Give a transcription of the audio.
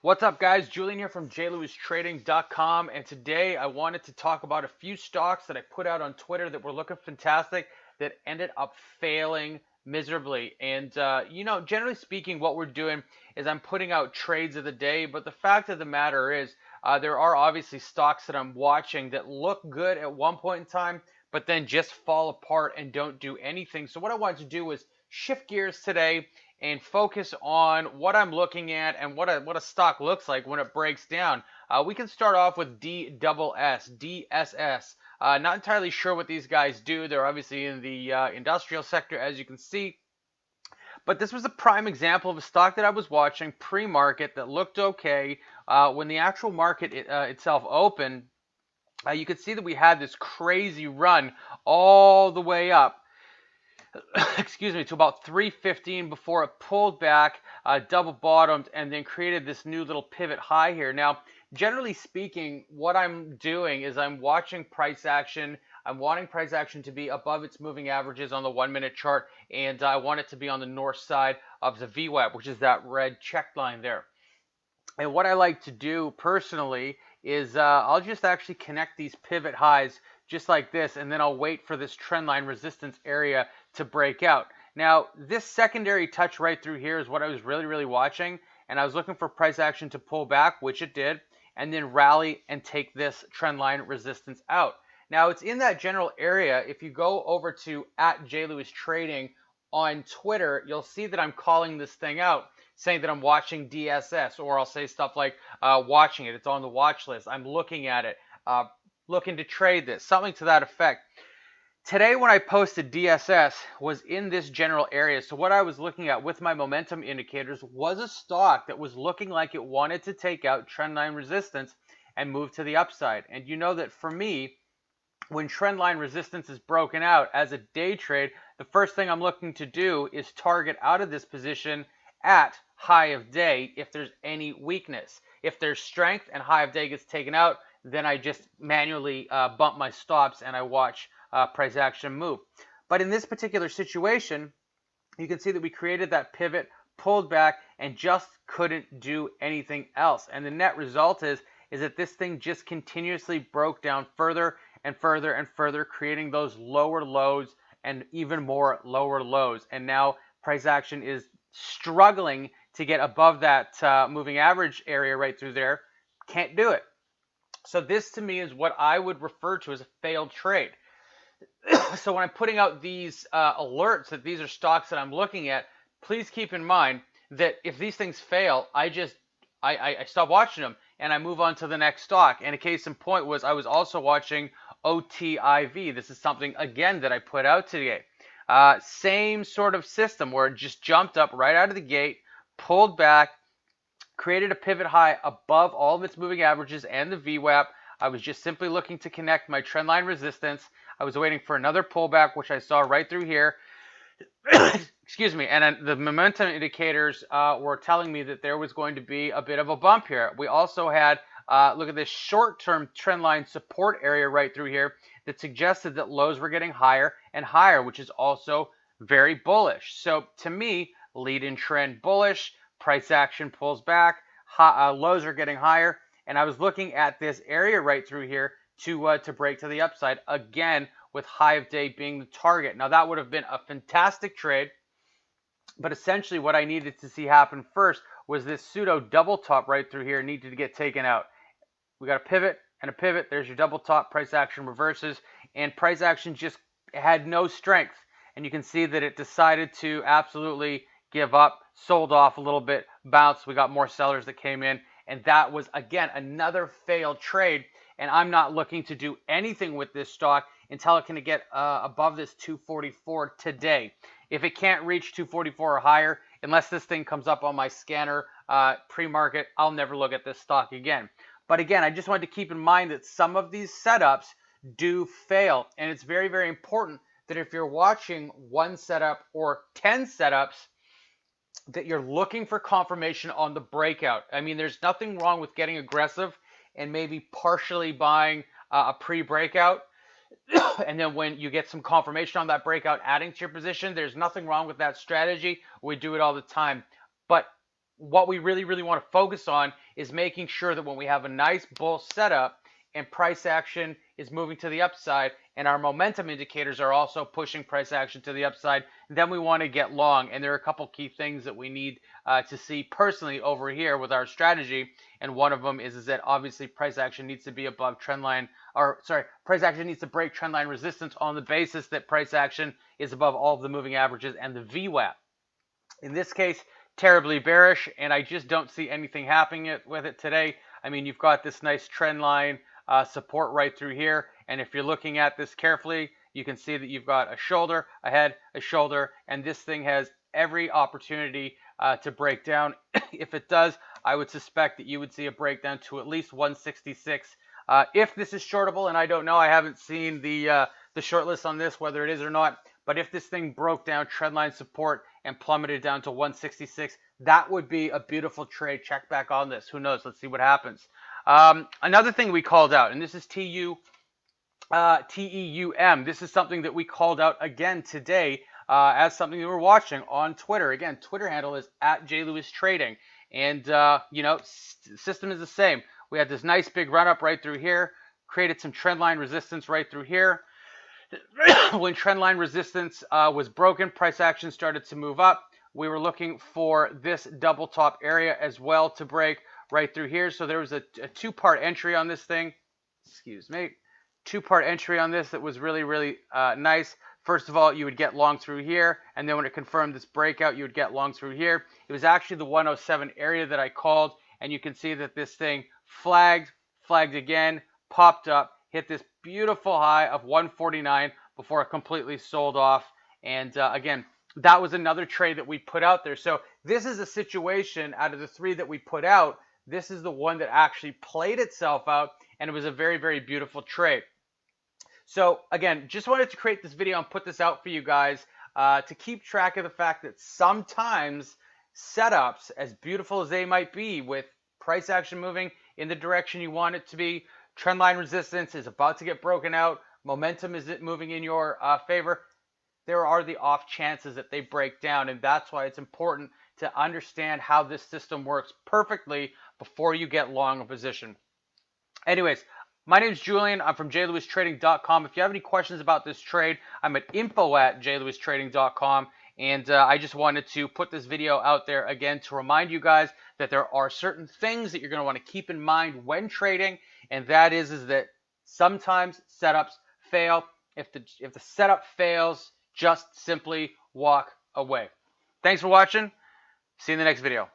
What's up, guys? Julian here from jlewistrading.com, and today I wanted to talk about a few stocks that I put out on Twitter that were looking fantastic that ended up failing miserably. And generally speaking, what we're doing is I'm putting out trades of the day, but the fact of the matter is, there are obviously stocks that I'm watching that look good at one point in time, but then just fall apart and don't do anything. So what I wanted to do was shift gears today and focus on what I'm looking at and what a stock looks like when it breaks down. We can start off with DSS. Not entirely sure what these guys do. They're obviously in the industrial sector, as you can see. But this was a prime example of a stock that I was watching pre-market that looked okay. When the actual market itself opened, you could see that we had this crazy run all the way up excuse me, to about 315 before it pulled back, double bottomed, and then created this new little pivot high here. Now, generally speaking, what I'm doing is I'm watching price action. I'm wanting price action to be above its moving averages on the 1 minute chart, and I want it to be on the north side of the VWAP, which is that red check line there. And what I like to do personally is I'll just actually connect these pivot highs just like this, and then I'll wait for this trend line resistance area to break out. Now, this secondary touch right through here is what I was really watching, and I was looking for price action to pull back, which it did, and then rally and take this trend line resistance out. Now, it's in that general area. If you go over to @JLewisTrading on Twitter, you'll see that I'm calling this thing out, saying that I'm watching DSS, or I'll say stuff like watching it. It's on the watch list. I'm looking at it, looking to trade this, something to that effect. Today, when I posted DSS, was in this general area. So what I was looking at with my momentum indicators was a stock that was looking like it wanted to take out trendline resistance and move to the upside. And you know that for me, when trendline resistance is broken out as a day trade, the first thing I'm looking to do is target out of this position at high of day if there's any weakness. If there's strength and high of day gets taken out, then I just manually bump my stops and I watch price action move. But in this particular situation, you can see that we created that pivot, pulled back, and just couldn't do anything else. And the net result is that this thing just continuously broke down further and further and further, creating those lower lows and even more lower lows. And now price action is struggling to get above that moving average area right through there. Can't do it. So this to me is what I would refer to as a failed trade. So when I'm putting out these alerts that these are stocks that I'm looking at, please keep in mind that if these things fail, I stop watching them and I move on to the next stock. And a case in point was I was also watching OTIV. This is something, again, that I put out today. Same sort of system where it just jumped up right out of the gate, pulled back, created a pivot high above all of its moving averages and the VWAP. I was just simply looking to connect my trendline resistance. I was waiting for another pullback, which I saw right through here. Excuse me. And the momentum indicators were telling me that there was going to be a bit of a bump here. We also had, look at this short-term trendline support area right through here that suggested that lows were getting higher and higher, which is also very bullish. So to me, lead-in trend bullish, price action pulls back, lows are getting higher, and I was looking at this area right through here to break to the upside, again, with high of day being the target. Now, that would have been a fantastic trade, but essentially what I needed to see happen first was this pseudo double top right through here needed to get taken out. We got a pivot and a pivot. There's your double top. Price action reverses, and price action just had no strength. And you can see that it decided to absolutely give up, sold off a little bit, bounced. We got more sellers that came in, and that was, again, another failed trade. And I'm not looking to do anything with this stock until it can get above this 244 today. If it can't reach 244 or higher, unless this thing comes up on my scanner pre-market, I'll never look at this stock again. But again, I just wanted to keep in mind that some of these setups do fail. And it's very important that if you're watching one setup or 10 setups, that you're looking for confirmation on the breakout. I mean, there's nothing wrong with getting aggressive and maybe partially buying a pre-breakout. And then when you get some confirmation on that breakout, adding to your position, there's nothing wrong with that strategy. We do it all the time. But what we really want to focus on is making sure that when we have a nice bull setup and price action is moving to the upside and our momentum indicators are also pushing price action to the upside, then we want to get long. And there are a couple key things that we need to see personally over here with our strategy. And one of them is that obviously price action needs to be above trend line, or sorry, price action needs to break trend line resistance on the basis that price action is above all of the moving averages and the VWAP. In this case, terribly bearish, and I just don't see anything happening with it today. I mean, you've got this nice trend line support right through here, and if you're looking at this carefully, you can see that you've got a shoulder, a head, a shoulder, and this thing has every opportunity to break down. If it does, I would suspect that you would see a breakdown to at least 166. If this is shortable, and I don't know, I haven't seen the short list on this, whether it is or not, but if this thing broke down trendline support and plummeted down to 166, that would be a beautiful trade. Check back on this. Who knows? Let's see what happens. Another thing we called out, and this is TEUM. This is something that we called out again today as something that we're watching on Twitter. Again, Twitter handle is @JLewisTrading. And, system is the same. We had this nice big run up right through here, created some trendline resistance right through here. When trendline resistance was broken, price action started to move up. We were looking for this double top area as well to break right through here. So there was a two-part entry on this thing. Excuse me. Two-part entry on this that was really, really nice. First of all, you would get long through here, and then when it confirmed this breakout, you would get long through here. It was actually the 107 area that I called, and you can see that this thing flagged again, popped up, hit this beautiful high of 149 before it completely sold off. And again, that was another trade that we put out there. So this is a situation out of the three that we put out. This is the one that actually played itself out, and it was a very, very beautiful trade. So again, just wanted to create this video and put this out for you guys to keep track of the fact that sometimes setups, as beautiful as they might be, with price action moving in the direction you want it to be, trendline resistance is about to get broken out, momentum is moving in your favor, there are the off chances that they break down, and that's why it's important to understand how this system works perfectly before you get long a position. Anyways, my name is Julian. I'm from jlewistrading.com. If you have any questions about this trade, I'm at info@jlewistrading.com. And I just wanted to put this video out there again to remind you guys that there are certain things that you're going to want to keep in mind when trading, and that is that sometimes setups fail. If the setup fails, just simply walk away. Thanks for watching. See you in the next video.